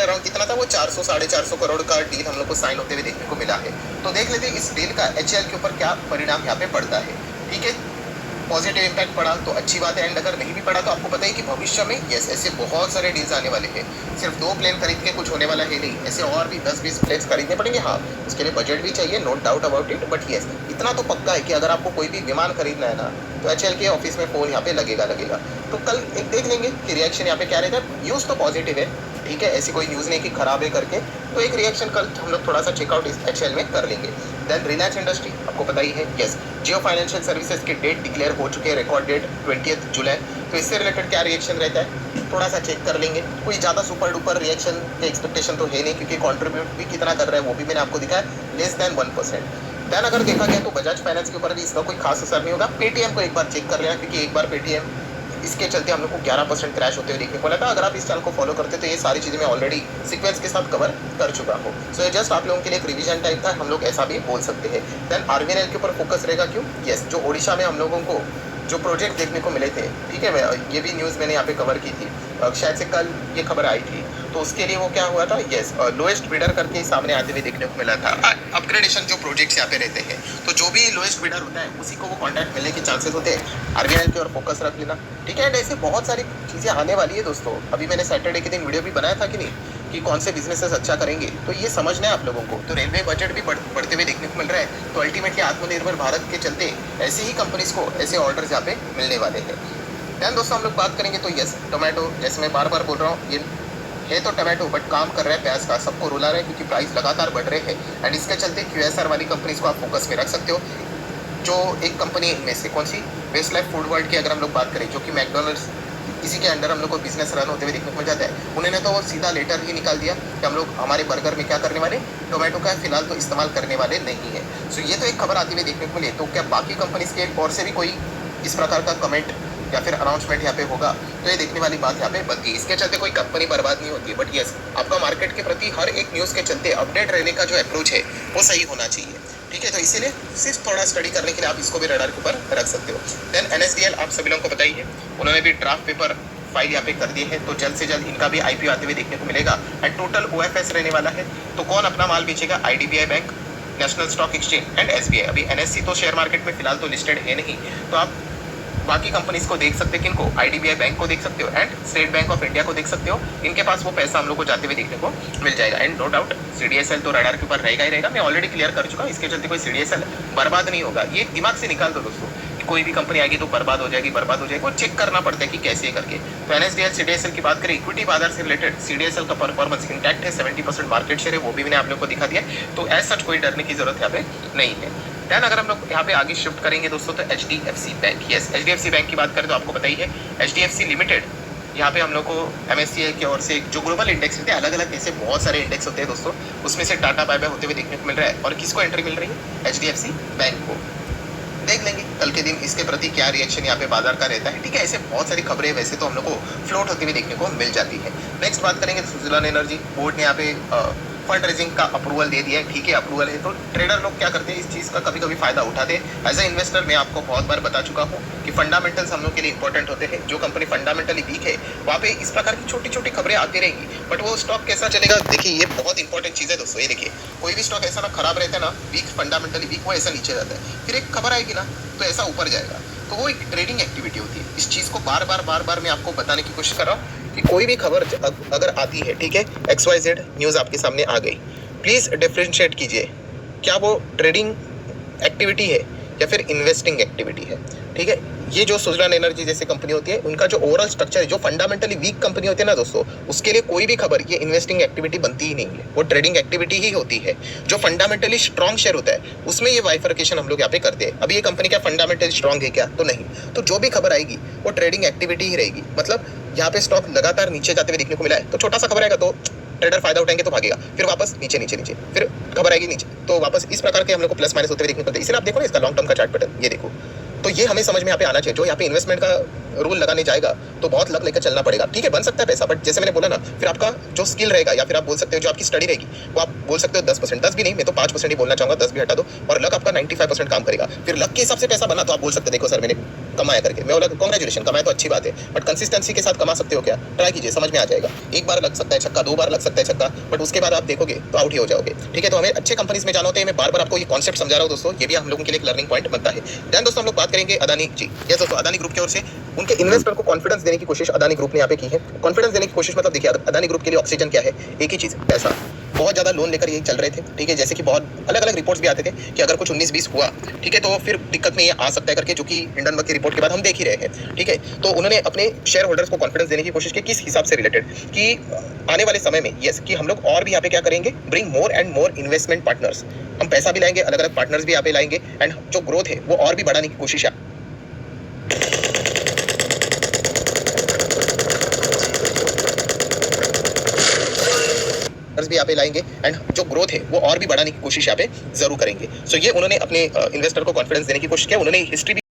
Around कितना था वो 400 450 करोड़ का डील हम लोग को साइन होते हुए देखने को मिला है। तो देख लेते हैं इस डील का एचएएल के ऊपर क्या परिणाम यहाँ पे पड़ता है। ठीक है, पॉजिटिव इम्पैक्ट पड़ा तो अच्छी बात है, एंड अगर नहीं भी पड़ा तो आपको पता है कि भविष्य में यस ऐसे बहुत सारे डील्स आने वाले हैं। सिर्फ 2 प्लेन खरीद के कुछ होने वाला है नहीं, ऐसे और भी 10-20 प्लेन्स खरीदने पड़ेंगे। हाँ, इसके लिए बजट भी चाहिए, no doubt about it, but yes इतना तो पक्का है कि अगर आपको कोई भी विमान खरीदना है ना तो एचएएल के ऑफिस में फोन यहाँ पे लगेगा। तो कल एक देख लेंगे कि रिएक्शन यहाँ पे क्या रहेगा। न्यूज़ तो पॉजिटिव है, ठीक है, ऐसी कोई न्यूज़ नहीं कि खराब है करके, तो एक रिएक्शन कल हम लोग थोड़ा सा चेकआउट इस एचएएल में कर लेंगे। देन रिलायंस इंडस्ट्री आपको पता ही है, यस जियो फाइनेंशियल सर्विसेज की डेट डिक्लेयर हो चुकी है, रिकॉर्ड डेट 20 जुलाई। तो इससे रिलेटेड क्या रिएक्शन रहता है थोड़ा सा चेक कर लेंगे। कोई ज़्यादा सुपर डुपर रिएक्शन के एक्सपेक्टेशन तो है नहीं, क्योंकि कॉन्ट्रीब्यूट भी कितना कर रहा है वो भी मैंने आपको दिखा है, लेस देन 1%। देन अगर देखा गया तो बजाज फाइनेंस के ऊपर भी इसका कोई खास असर नहीं होगा। पेटीएम को एक बार चेक कर लेना, क्योंकि एक बार पेटीएम इसके चलते हम लोग को 11% क्रैश होते हुए देखने को मिला था। अगर आप इस चैनल को फॉलो करते तो ये सारी चीज़ें मैं ऑलरेडी सीक्वेंस के साथ कवर कर चुका हूँ। सो ये जस्ट आप लोगों के लिए एक रिवीजन टाइप था, हम लोग ऐसा भी बोल सकते हैं। देन आरबीएनएल के ऊपर फोकस रहेगा, क्यों? यस, जो ओडिशा में हम लोगों को जो प्रोजेक्ट देखने को मिले थे, ठीक है, ये भी न्यूज़ मैंने यहाँ पे कवर की थी, शायद से कल ये खबर आई थी। तो उसके लिए वो क्या हुआ था, यस लोएस्ट बिडर करके सामने आते हुए देखने को मिला था। अपग्रेडेशन जो प्रोजेक्ट्स यहाँ पे रहते हैं, तो जो भी लोएस्ट बिडर होता है उसी को वो कॉन्ट्रैक्ट मिलने के चांसेस होते हैं। आरबीएनएल की ओर फोकस रख लेना, ठीक है। एंड ऐसे बहुत सारी चीज़ें आने वाली है दोस्तों। अभी मैंने सैटरडे के दिन वीडियो भी बनाया था कि नहीं, कि कौन से बिजनेसेस अच्छा करेंगे, तो ये समझना है आप लोगों को। तो रेलवे बजट भी बढ़ते हुए देखने को मिल रहा है, तो अल्टीमेटली आत्मनिर्भर भारत के चलते ऐसे ही कंपनीज को ऐसे ऑर्डर्स यहाँ पे मिलने वाले हैं। दैन दोस्तों हम लोग बात करेंगे तो यस टोमेटो, जैसे मैं बार बार बोल रहा हूँ, ये है तो टोमेटो बट काम कर रहा है प्याज का, सबको रुला रहा है क्योंकि प्राइस लगातार बढ़ रहे हैं। एंड इसके चलते क्यूएसआर वाली कंपनीज को आप फोकस में रख सकते हो। जो एक कंपनी में से कौन सी, वेस्ट लाइफ फूड वर्ल्ड की अगर हम लोग बात करें, जो कि मैकडोनल्ड्स इसी के अंडर हम लोग को बिजनेस रन होते हुए देखने को मिल जाता है, उन्होंने तो वो सीधा लेटर ही निकाल दिया कि हम लोग हमारे बर्गर में क्या करने वाले, टोमेटो का फिलहाल तो इस्तेमाल करने वाले नहीं है। सो ये तो एक खबर आती हुई देखने को मिली। तो क्या बाकी कंपनीज के और से भी कोई इस प्रकार का कमेंट या फिर अनाउंसमेंट यहाँ पे होगा, तो ये देखने वाली बात यहाँ पे बनती है। इसके चलते कोई कंपनी बर्बाद नहीं होती, बट यस आपका मार्केट के प्रति हर एक न्यूज़ के चलते अपडेट रहने का जो अप्रोच है वो सही होना चाहिए, ठीक है। तो इसीलिए सिर्फ थोड़ा स्टडी करने के लिए आप इसको भी रडार के ऊपर रख सकते हो। देन एनएसडीएल आप सभी लोगों को पता ही है, उन्होंने भी ड्राफ्ट पेपर फाइल यहाँ पे कर दिए हैं, तो जल्द से जल्द इनका भी आईपीओ आते हुए देखने को मिलेगा। एंड टोटल ओएफएस रहने वाला है, तो कौन अपना माल बेचेगा, IDBI bank, national stock exchange and SBI. अभी एनएससी तो शेयर मार्केट में फिलहाल तो लिस्टेड है नहीं, तो आप बाकी कंपनीज को देख सकते हैं। किनको, आईडीबीआई बैंक को देख सकते हो and state bank of India को देख सकते हो। इनके पास वो पैसा हम लोग को जाते हुए देखने को मिल जाएगा। एंड नो डाउट सीडीएसएल तो रडार के ऊपर रहेगा ही रहेगा, मैं ऑलरेडी क्लियर कर चुका हूँ। इसके चलते कोई सीडीएसएल बर्बाद नहीं होगा, ये दिमाग से निकाल दो दोस्तों। कोई भी कंपनी आएगी तो बर्बाद हो जाएगी, वो चेक करना पड़ता है कि कैसे करके। तो एनएसडीएल सीडीएसएल की बात करें, इक्विटी बाजार से रिलेटेड सीडीएसएल का परफॉर्मेंस इंटैक्ट है, 70% मार्केट शेयर है, वो भी मैंने आप लोग को दिखा दिया। तो एज सच कोई डरने की जरूरत यहाँ पे नहीं है। दैन अगर हम लोग यहाँ पे आगे शिफ्ट करेंगे दोस्तों, तो HDFC bank, yes HDFC bank की बात करें तो आपको पता ही है, एचडीएफसी लिमिटेड यहाँ पे हम लोग को एमएससीआई की ओर से जो ग्लोबल इंडेक्स होते हैं, अलग अलग ऐसे बहुत सारे इंडेक्स होते हैं दोस्तों, उसमें से टाटा बाय बाय होते हुए देखने को मिल रहा है। और किसको एंट्री मिल रही है, एचडीएफसी बैंक को। देख लेंगे कल के दिन इसके प्रति क्या रिएक्शन यहाँ पे बाजार का रहता है, ठीक है। ऐसे बहुत सारी खबरें वैसे तो हम लोग को फ्लोट होती हुई देखने को मिल जाती है। नेक्स्ट बात करेंगे तो सुजलान एनर्जी बोर्ड ने यहाँ पे फंड रेजिंग का अप्रूवल दे दिया है, ठीक है, अप्रूवल है। तो ट्रेडर लोग क्या करते हैं, इस चीज़ का कभी कभी फायदा उठाते हैं। एज ए इन्वेस्टर मैं आपको बहुत बार बता चुका हूँ कि फंडामेंटल्स हम लोग के लिए इंपॉर्टेंट होते हैं। जो कंपनी फंडामेंटली वीक है वहाँ पे इस प्रकार की छोटी छोटी खबरें आती रहेंगी, बट वो स्टॉक कैसा चलेगा, देखिए ये बहुत इंपॉर्टेंट चीज़ है दोस्तों। ये देखिए कोई भी स्टॉक ऐसा ना खराब रहता है ना, वीक फंडामेंटली वीक, वो ऐसा नीचे जाता है, फिर एक खबर आएगी ना तो ऐसा ऊपर जाएगा। तो वो एक ट्रेडिंग एक्टिविटी होती है। इस चीज़ को बार बार मैं आपको बताने की कोशिश कर रहा हूँ कि कोई भी खबर अगर आती है, ठीक है, XYZ न्यूज़ आपके सामने आ गई, प्लीज़ डिफ्रेंशिएट कीजिए, क्या वो ट्रेडिंग एक्टिविटी है या फिर इन्वेस्टिंग एक्टिविटी है, ठीक है। ये जो सुजलान एनर्जी जैसी कंपनी होती है, उनका जो ओवरऑल स्ट्रक्चर है, जो फंडामेंटली वीक कंपनी होती है ना दोस्तों, उसके लिए कोई भी खबर ये इन्वेस्टिंग एक्टिविटी बनती ही नहीं है, वो ट्रेडिंग एक्टिविटी ही होती है। जो फंडामेंटली स्ट्रॉन्ग शेयर होता है उसमें ये बाइफर्केशन हम लोग यहाँ पे करते हैं। अभी ये कंपनी क्या फंडामेंटली स्ट्रॉन्ग है क्या, तो नहीं। तो जो भी खबर आएगी वो ट्रेडिंग एक्टिविटी ही रहेगी। मतलब यहाँ पे स्टॉक लगातार नीचे जाते हुए देखने को मिला है, तो छोटा सा खबर आएगा तो ट्रेडर फायदा उठाएंगे तो भागेगा, फिर वापस नीचे, फिर खबर आएगी नीचे, तो वापस इस प्रकार के हम लोग को प्लस माइनस होते हुए देखने को मिलता है। इसलिए आप देखो ना इसका लॉन्ग टर्म का चार्ट पैटर्न, ये देखो। तो ये हमें समझ में यहाँ पे आना चाहिए। जो यहाँ पे इन्वेस्टमेंट का रूल लगाने जाएगा तो बहुत लक लेकर चलना पड़ेगा, ठीक है। बन सकता है पैसा, बट जैसे मैंने बोला ना, फिर आपका जो स्किल रहेगा या फिर आप बोल सकते हो जो आपकी स्टडी रहेगी, वो आप बोल सकते हो 10%, 10 भी नहीं, मैं तो 5% ही बोलना चाहूँगा, 10 भी हटा दो, और लक आपका 95% काम करेगा। फिर लक के हिसाब से पैसा बना तो आप बोल सकते हो देखो सर मैंने कमाया करके। मैं बोला कांग्रेचुलेशन, कमाया तो अच्छी बात है, बट कंसिस्टेंसी के साथ कमा सकते हो क्या? ट्राई कीजिए, समझ में आ जाएगा। एक बार लग सकता है छक्का, 2 बार लग सकता है छक्का, बट उसके बाद आप देखोगे तो आउट ही हो जाओगे। ठीक है, तो हमें अच्छे कंपनीज में जाना होता है। मैं बार-बार आपको ये कॉन्सेप्ट समझा रहा हूँ दोस्तों, ये भी हम लोगों के लिए एक लर्निंग पॉइंट बनता है। देन दोस्तों हम लोग बात करेंगे अदानी जी। यस दोस्तों, अदानी ग्रुप की ओर से उनके इन्वेस्टर को कॉन्फिडेंस देने की कोशिश अदानी ग्रुप ने यहाँ पे की है। कॉन्फिडेंस देने की कोशिश मतलब देखिए, अदानी ग्रुप के लिए ऑक्सीजन क्या है? एक ही चीज, पैसा। बहुत ज्यादा लोन लेकर ये चल रहे थे। ठीक है, जैसे कि बहुत अलग अलग रिपोर्ट्स भी आते थे कि अगर कुछ 19-20 हुआ, ठीक है, तो फिर दिक्कत में ये आ सकता है करके, जो कि हिंडनबर्ग की रिपोर्ट के बाद हम देख ही रहे हैं। ठीक है, तो उन्होंने अपने शेयर होल्डर्स को कॉन्फिडेंस देने की कोशिश की, किस हिसाब से रिलेटेड कि आने वाले समय में यस कि हम लोग और भी यहाँ पे क्या करेंगे, bring more and more investment partners. हम पैसा भी लाएंगे, अलग अलग पार्टनर्स भी यहाँ पे लाएंगे, एंड जो ग्रोथ है वो और भी बढ़ाने की कोशिश है भी यहाँ पे लाएंगे, एंड जो ग्रोथ है वो और भी बढ़ाने की कोशिश यहाँ पे जरूर करेंगे। सो ये उन्होंने अपने इन्वेस्टर को कॉन्फिडेंस देने की कोशिश किया। उन्होंने हिस्ट्री